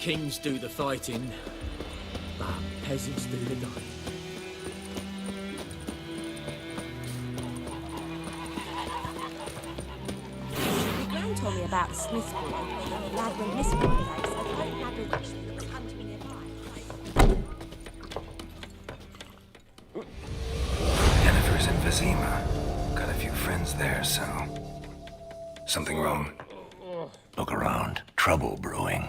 kings do the fighting, but peasants do the dying. Gran told me about the Smith's boy. The lad went missing one day, so I hope lad will actually look hunting nearby. Yennefer's in Vizima. Got a few friends there, so... Something wrong? Look around. Trouble brewing.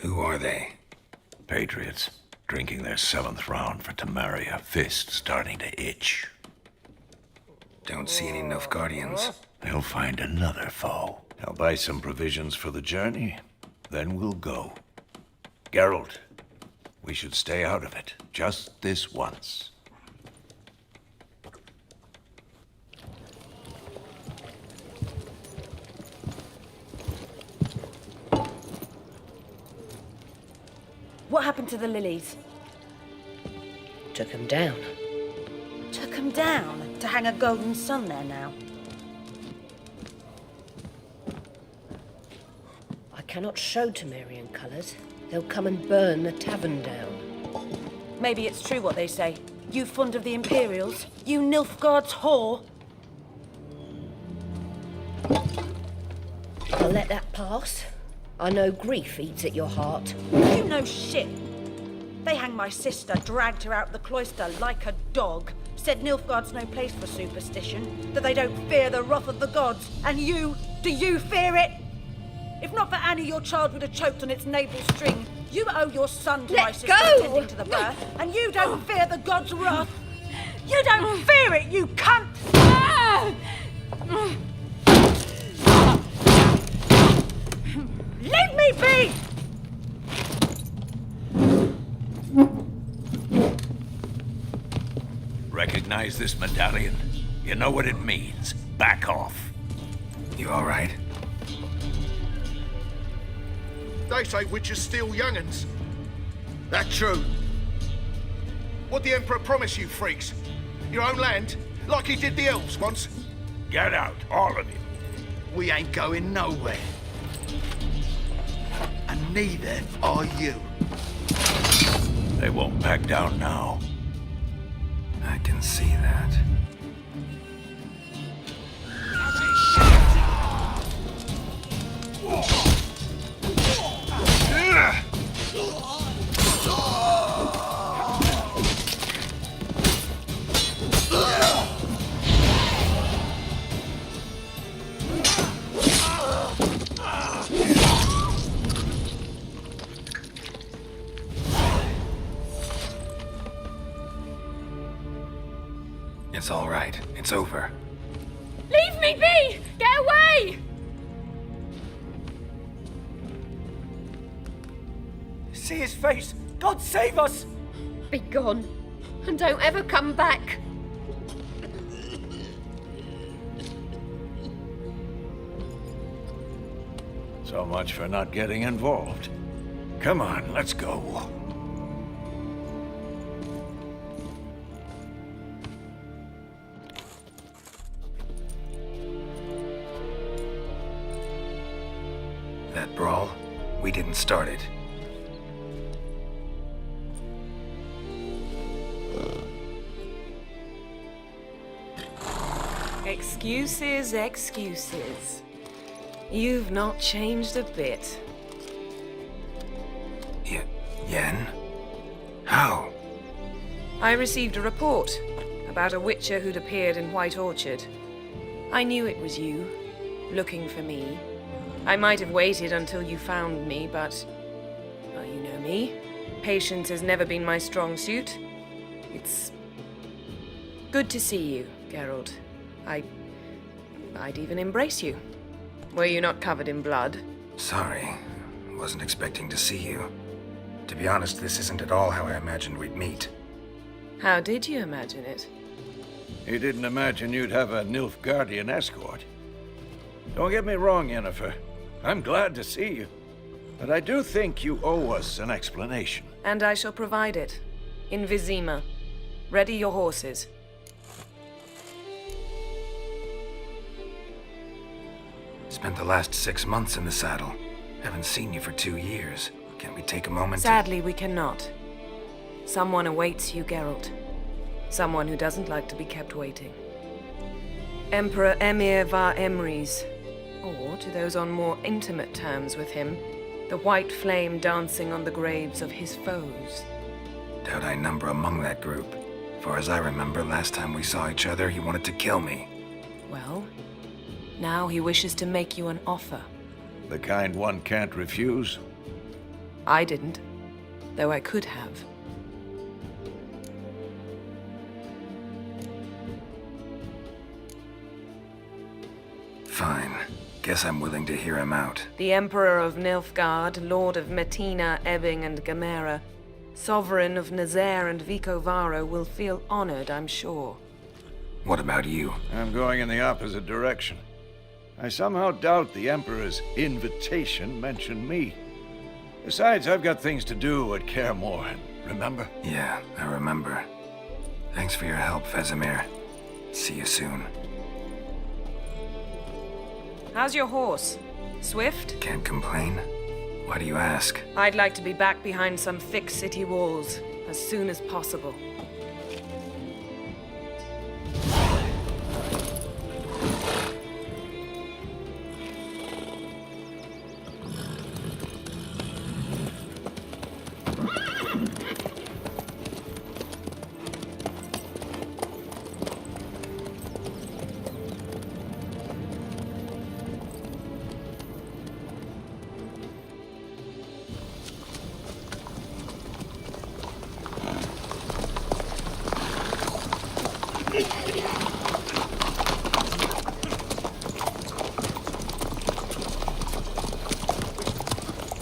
Who are they? Patriots. Drinking their 7th round for Temeria. Fist starting to itch. Don't see any Nilfgaardians. They'll find another foe. I'll buy some provisions for the journey. Then we'll go. Geralt, we should stay out of it. Just this once. What happened to the lilies? Took him down. Took them down to hang a golden sun there now. I cannot show Temerian colours. They'll come and burn the tavern down. Maybe it's true what they say. You fond of the Imperials? You Nilfgaard's whore? I'll let that pass. I know grief eats at your heart. You know shit. They hanged my sister, dragged her out the cloister like a dog. Said Nilfgaard's no place for superstition, that they don't fear the wrath of the gods. And you, do you fear it? If not for Annie, your child would have choked on its navel string. You owe your son to my sister attending to the birth, and you don't fear the gods' wrath. You don't fear it, you cunt! Leave me be! Recognize this medallion? You know what it means. Back off. You all right? They say witches steal young'uns. That true? What the Emperor promise you, freaks? Your own land? Like he did the elves once? Get out, all of you. We ain't going nowhere. And neither are you. They won't back down now. I can see that. It's all right. It's over. Leave me be! Get away! See his face! God save us! Be gone, and don't ever come back. So much for not getting involved. Come on, let's go. That brawl, we didn't start it. Excuses, excuses. You've not changed a bit. Yen? How? I received a report about a witcher who'd appeared in White Orchard. I knew it was you, looking for me. I might have waited until you found me, but... well, you know me. Patience has never been my strong suit. It's... good to see you, Geralt. I'd even embrace you. Were you not covered in blood? Sorry. Wasn't expecting to see you. To be honest, this isn't at all how I imagined we'd meet. How did you imagine it? You didn't imagine you'd have a Nilfgaardian escort. Don't get me wrong, Yennefer. I'm glad to see you. But I do think you owe us an explanation. And I shall provide it. In Vizima. Ready your horses. Spent the last 6 months in the saddle. Haven't seen you for 2 years. Can we take a moment Sadly, we cannot. Someone awaits you, Geralt. Someone who doesn't like to be kept waiting. Emperor Emir var Emrys, or, to those on more intimate terms with him, the white flame dancing on the graves of his foes. Doubt I number among that group. Far as I remember, last time we saw each other, he wanted to kill me. Well, now he wishes to make you an offer. The kind one can't refuse. I didn't, though I could have. Fine. Guess I'm willing to hear him out. The Emperor of Nilfgaard, Lord of Metina, Ebbing, and Gamera, Sovereign of Nazaire and Vicovaro will feel honored, I'm sure. What about you? I'm going in the opposite direction. I somehow doubt the Emperor's invitation mentioned me. Besides, I've got things to do at Kaer Morhen, remember? Yeah, I remember. Thanks for your help, Vesemir. See you soon. How's your horse? Swift? Can't complain. Why do you ask? I'd like to be back behind some thick city walls as soon as possible.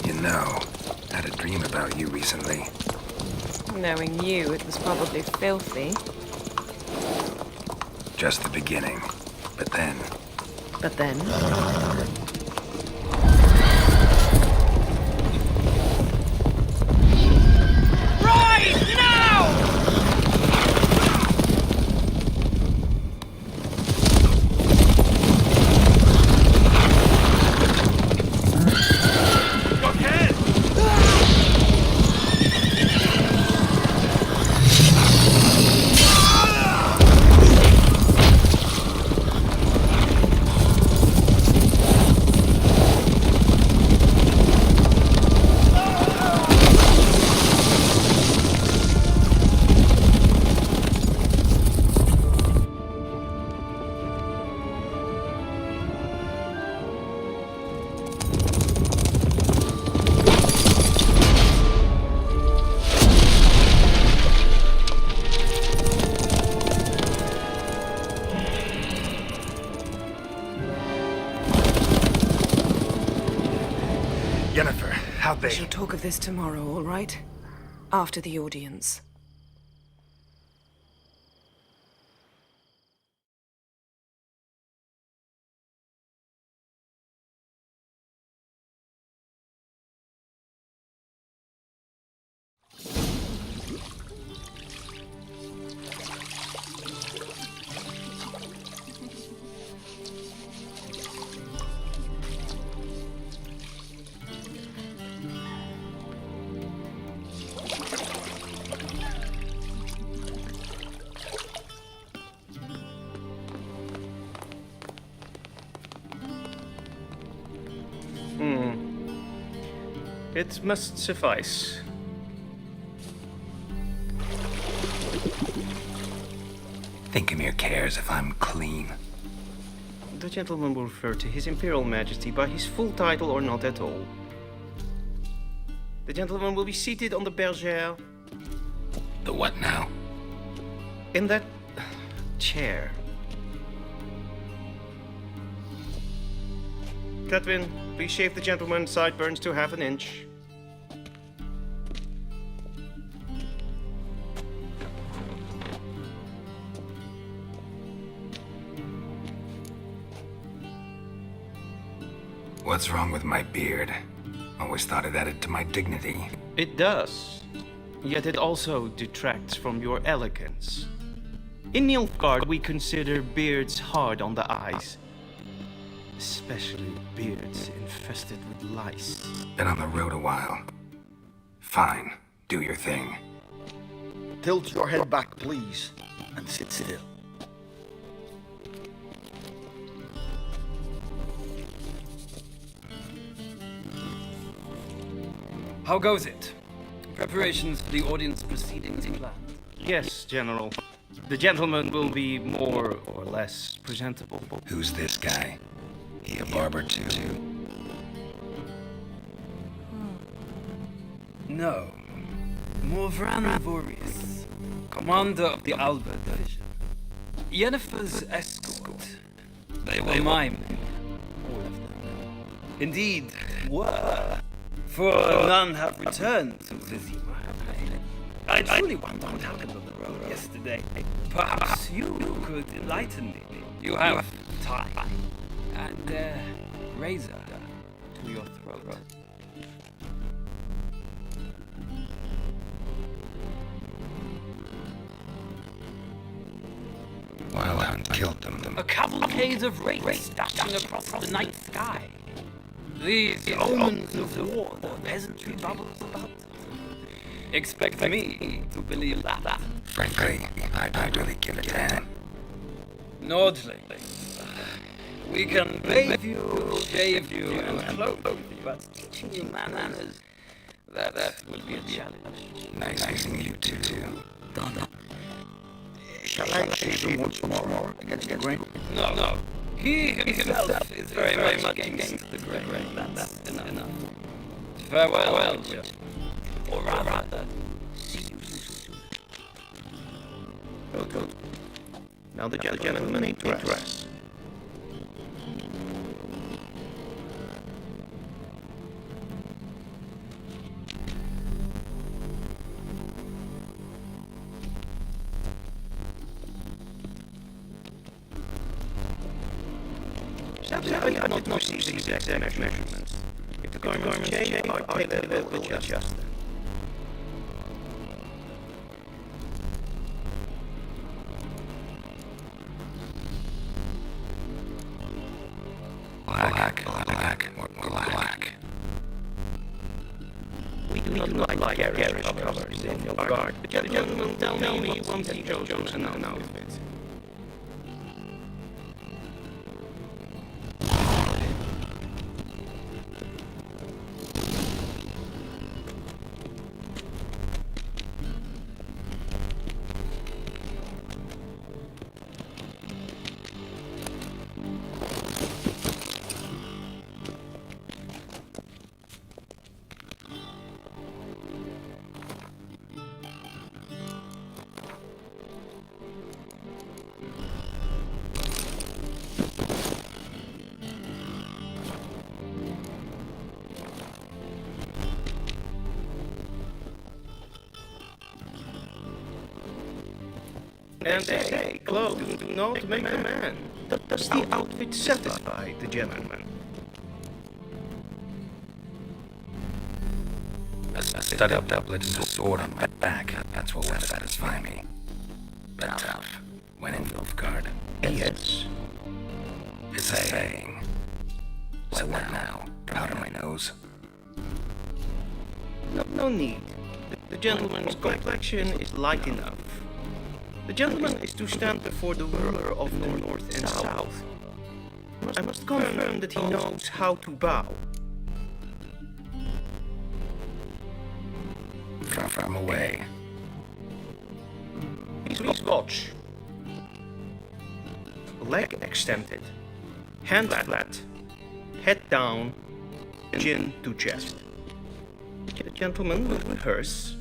You know, I had a dream about you recently. Knowing you, it was probably filthy. Just the beginning. But then, But then... Yennefer, how'd We they... shall talk of this tomorrow, all right? After the audience. It must suffice. Thinkamir cares if I'm clean. The gentleman will refer to His Imperial Majesty by his full title or not at all. The gentleman will be seated on the bergère. The what now? In that chair. Cletwin, please shave the gentleman's sideburns to half an inch. What's wrong with my beard? Always thought it added to my dignity. It does. Yet it also detracts from your elegance. In Nilfgaard, we consider beards hard on the eyes. especially beards infested with lice. Been on the road a while. Fine, do your thing. Tilt your head back, please, and sit still. How goes it? Preparations for the audience proceedings planned? Yes, General. The gentleman will be more or less presentable. Who's this guy? He a barber too? No. Morvran Vorius, commander of the Albert Division. Yennefer's escort. They were mine. All of them. Indeed, were. For none have returned to Vizima. I truly wonder what happened on the road yesterday. Perhaps you could enlighten me. You have time and a razor to your throat. Wild Hunt killed them. A cavalcade of wraiths dashing across the night sky. These omens of war the peasantry bubbles about. Expect me to believe that. Frankly, I'd really give a damn. Nordling, we can bathe you, shave you, and clothe you, but teaching you manners, that will be a challenge. Nice meeting you too. Done. Shall I shave him once more against the grain? No. He himself is very much against the grain. That's enough. Farewell, Witcher. Or rather, see you soon. Good. Now the gentleman may dress. I cannot not see the exact measurements. If the garments change, our tailor will adjust them. Black. We do not like garish colors in your guard. The gentleman will tell me once he goes an outfit. And they say, clothes do not make a man. Does the outfit satisfy the gentleman? A studded doublet and a sword on my back. That's what will satisfy me. But tough. When in Nilfgaard. Yes. It's a saying. So what now? Powder my nose. No need. The gentleman's complexion is light enough. The gentleman is to stand before the ruler of the North and South. I must confirm that he knows how to bow. From away. Please watch. Leg extended. Hand flat. Head down. Chin to chest. The gentleman will rehearse.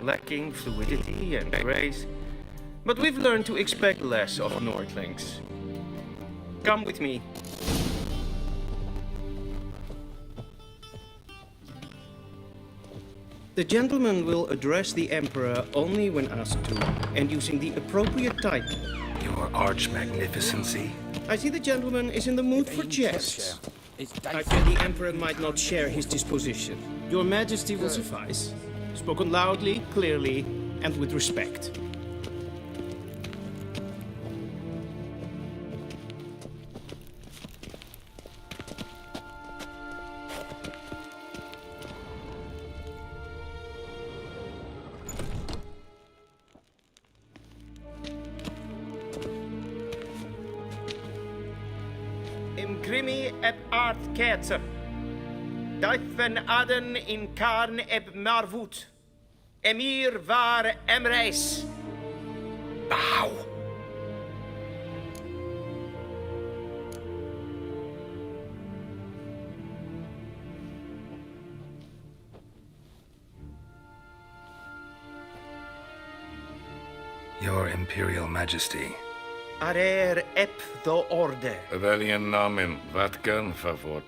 Lacking fluidity and grace, but we've learned to expect less of Nordlings. Come with me. The gentleman will address the Emperor only when asked to, and using the appropriate title. You Your arch-magnificency? I see the gentleman is in the mood for jests. I fear the Emperor might not share his disposition. Your Majesty will suffice. Spoken loudly, clearly, and with respect. Imgrimi eb art ketzer. Duifen aden in karn eb marvut. Emir var emreis. Bow! Your Imperial Majesty. Arer ep do orde. Veljen namen, vatkan favort.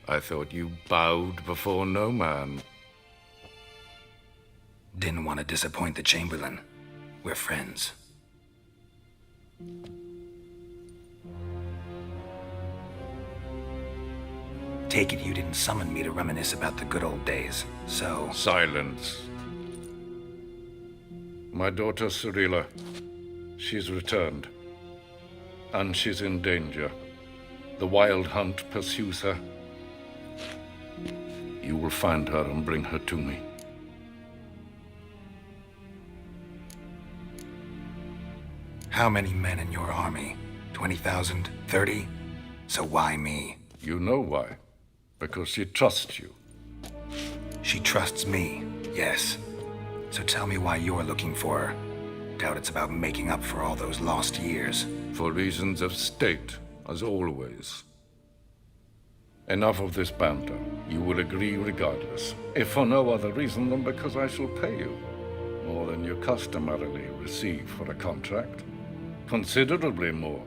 I thought you bowed before no man. Didn't want to disappoint the Chamberlain. We're friends. Take it you didn't summon me to reminisce about the good old days, so... Silence. My daughter Cirilla, she's returned. And she's in danger. The Wild Hunt pursues her. You will find her and bring her to me. How many men in your army? 20,000? 30? So why me? You know why. Because she trusts you. She trusts me, yes. So tell me why you're looking for her. Doubt it's about making up for all those lost years. For reasons of state, as always. Enough of this banter. You will agree regardless. If for no other reason than because I shall pay you. More than you customarily receive for a contract. Considerably more.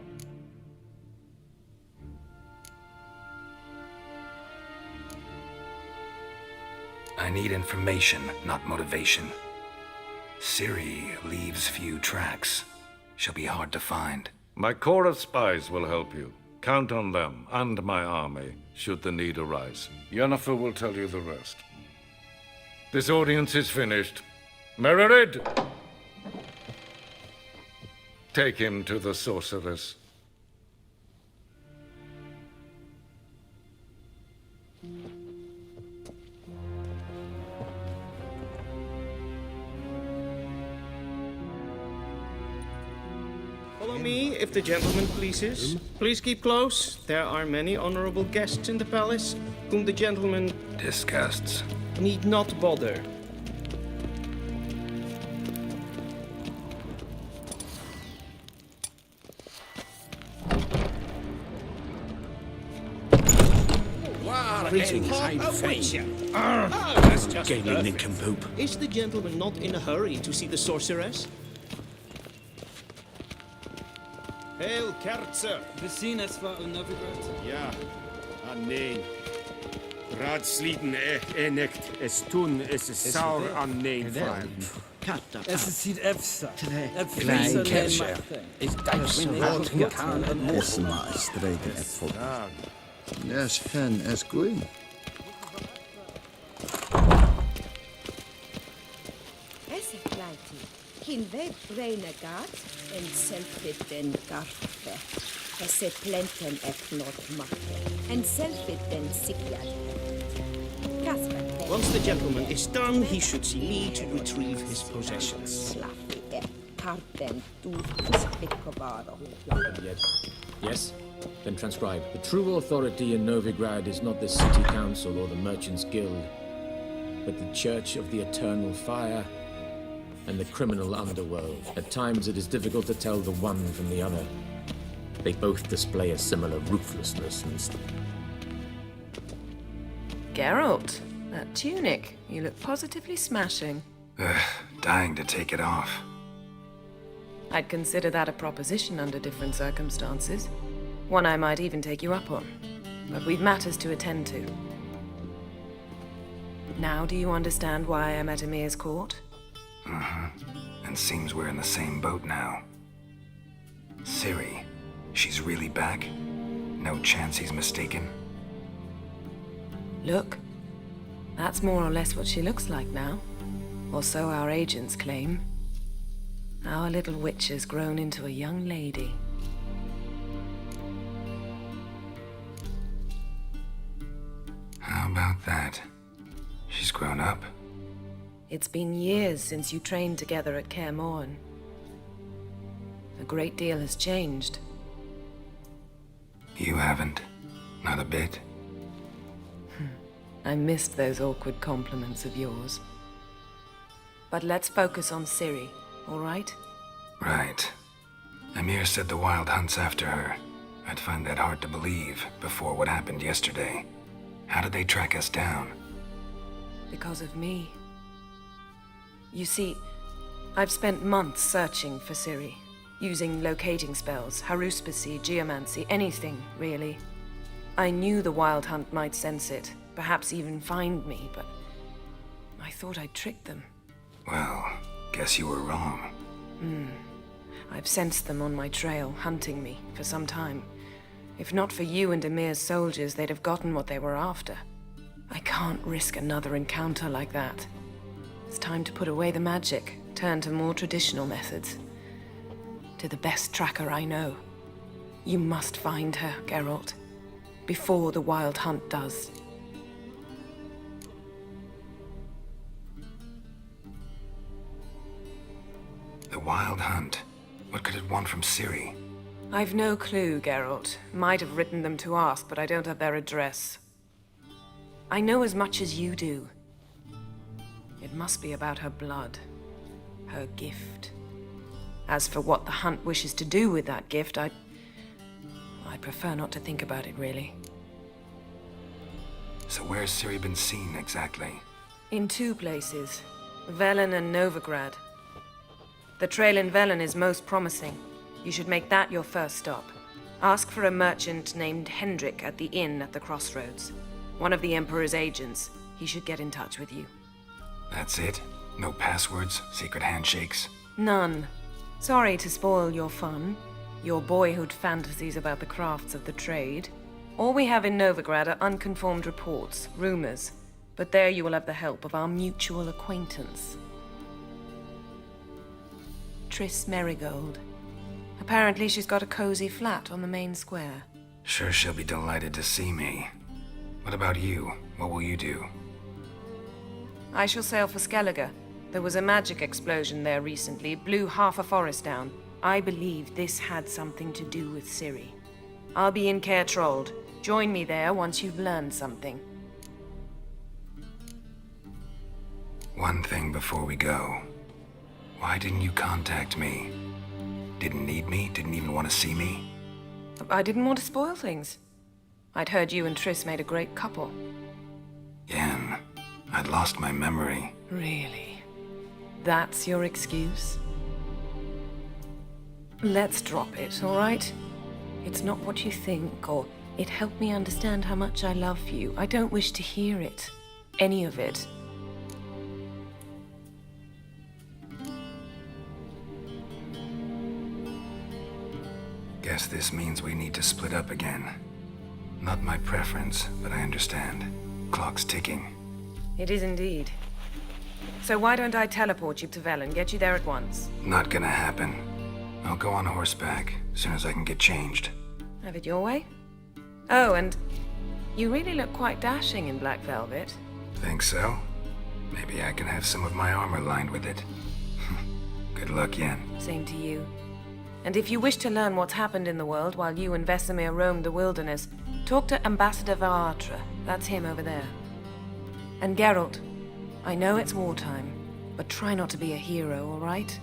I need information, not motivation. Ciri leaves few tracks. She'll be hard to find. My corps of spies will help you. Count on them and my army, should the need arise. Yennefer will tell you the rest. This audience is finished. Mererid! Take him to the sorceress. Follow me, if the gentleman pleases. Please keep close. There are many honorable guests in the palace, whom the gentleman Disgusts. need not bother. Greetings, I'd That's just gaming nincompoop. Is the gentleman not in a hurry to see the sorceress? Hail, Kerzer! We zien es war Novigrad. Ja, nee. Raadsliden nicht. Es tun, es ist sauer an nee. Es ziet efsa. Klein Kerscher. Is dat zo Esma streden et vol. Nes fen es gwyn. Esse kleiti. Kin ve renegat en selfit den garfe. Esse plenten et not makke. En selfit den sikyal. Kasper. Once the gentleman is done, he should see me to retrieve his possessions. Slaffi et karten du spikkovaro. Yes? Then transcribe. The true authority in Novigrad is not the city council or the merchants' guild, but the Church of the Eternal Fire and the criminal underworld. At times it is difficult to tell the one from the other. They both display a similar ruthlessness and... Geralt, that tunic. You look positively smashing. Dying to take it off. I'd consider that a proposition under different circumstances. One I might even take you up on. But we've matters to attend to. Now do you understand why I'm at Emir's court? And seems we're in the same boat now. Ciri, she's really back? No chance he's mistaken? Look, that's more or less what she looks like now. Or so our agents claim. Our little witch has grown into a young lady. How about that? She's grown up? It's been years since you trained together at Kaer Morhen. A great deal has changed. You haven't. Not a bit. I missed those awkward compliments of yours. But let's focus on Ciri, all right? Right. Emir said the Wild Hunt's after her. I'd find that hard to believe before what happened yesterday. How did they track us down? Because of me. You see, I've spent months searching for Ciri, using locating spells, haruspicy, geomancy, anything, really. I knew the Wild Hunt might sense it, perhaps even find me, but I thought I'd tricked them. Well, guess you were wrong. I've sensed them on my trail, hunting me, for some time. If not for you and Emir's soldiers, they'd have gotten what they were after. I can't risk another encounter like that. It's time to put away the magic, turn to more traditional methods. To the best tracker I know. You must find her, Geralt. Before the Wild Hunt does. The Wild Hunt? What could it want from Ciri? I've no clue, Geralt. Might have written them to ask, but I don't have their address. I know as much as you do. It must be about her blood. Her gift. As for what the Hunt wishes to do with that gift, I prefer not to think about it, really. So where's Ciri been seen, exactly? In 2 places. Velen and Novigrad. The trail in Velen is most promising. You should make that your first stop. Ask for a merchant named Hendrik at the inn at the crossroads. One of the Emperor's agents. He should get in touch with you. That's it? No passwords? Secret handshakes? None. Sorry to spoil your fun. Your boyhood fantasies about the crafts of the trade. All we have in Novigrad are unconfirmed reports, rumors. But there you will have the help of our mutual acquaintance. Triss Merigold. Apparently she's got a cozy flat on the main square. Sure she'll be delighted to see me. What about you? What will you do? I shall sail for Skellige. There was a magic explosion there recently, blew half a forest down. I believe this had something to do with Ciri. I'll be in Caer Trolde. Join me there once you've learned something. One thing before we go. Why didn't you contact me? Didn't need me? Didn't even want to see me? I didn't want to spoil things. I'd heard you and Triss made a great couple. Yen, I'd lost my memory. Really? That's your excuse? Let's drop it, all right? It's not what you think, or it helped me understand how much I love you. I don't wish to hear it. Any of it. Guess this means we need to split up again. Not my preference, but I understand. Clock's ticking. It is indeed. So why don't I teleport you to Velen, get you there at once? Not gonna happen. I'll go on horseback, as soon as I can get changed. Have it your way? Oh, and you really look quite dashing in black velvet. Think so? Maybe I can have some of my armor lined with it. Good luck, Yen. Same to you. And if you wish to learn what's happened in the world while you and Vesemir roamed the wilderness, talk to Ambassador Varatra. That's him over there. And Geralt, I know it's wartime, but try not to be a hero, all right?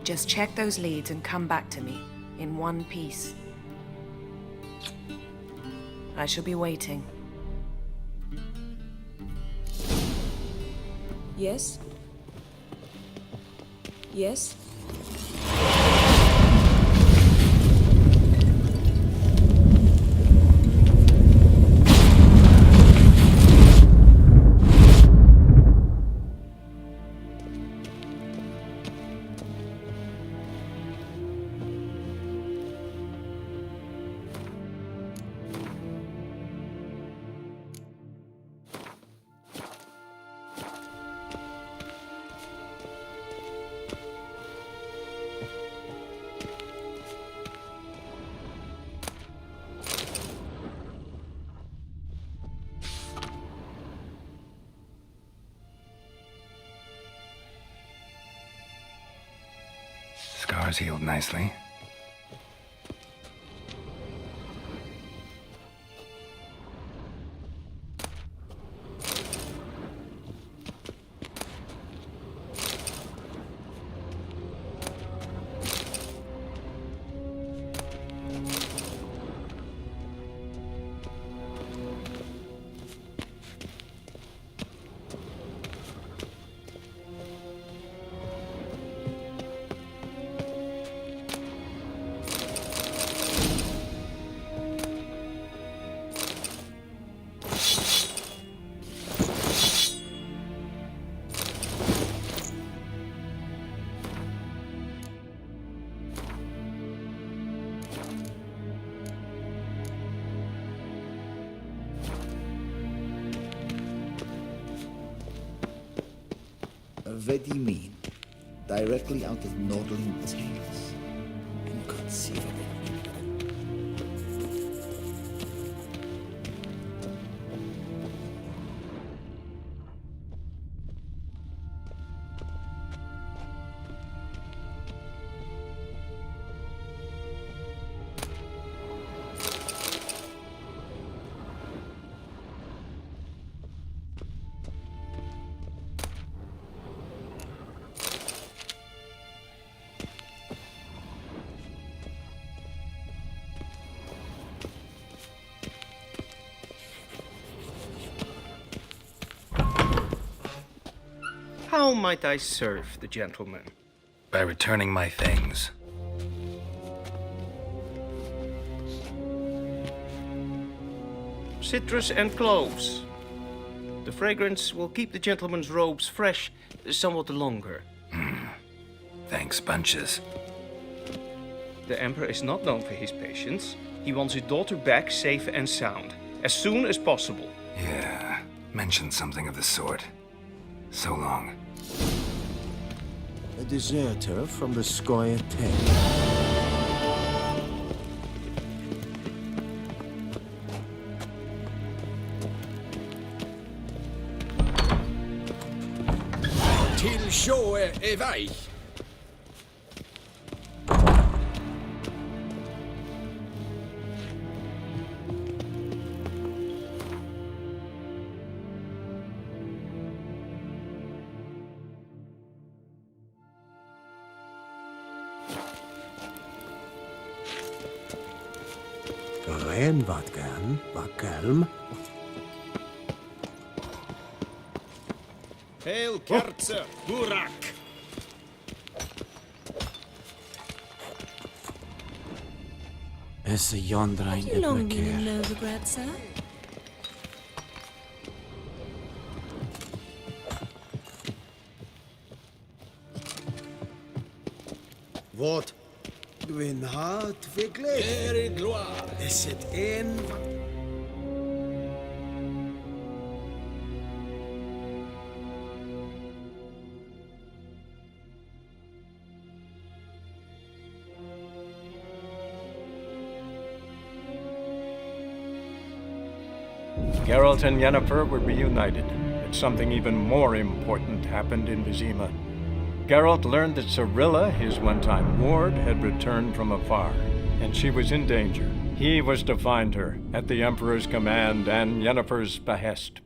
Just check those leads and come back to me, in one piece. I shall be waiting. Yes? Yes? Scars healed nicely. What do you mean? Directly out of Nordling Tales? Inconceivable. How might I serve the gentleman? By returning my things. Citrus and cloves. The fragrance will keep the gentleman's robes fresh somewhat longer. Thanks, bunches. The Emperor is not known for his patience. He wants his daughter back safe and sound, as soon as possible. Yeah, mentioned something of the sort. So long. A deserter from the Squire Tale. Till sjøet er vei. Ren vatkan, vakalm. Hail Kertzer, Burak. Esse jondrain You long been in Novigrad, sir? What? Gwyn hart viglet. Ere gloire. Is het een... Geralt and Yennefer were reunited, but something even more important happened in Vizima. Geralt learned that Cirilla, his one-time ward, had returned from afar, and she was in danger. He was to find her, at the Emperor's command and Yennefer's behest.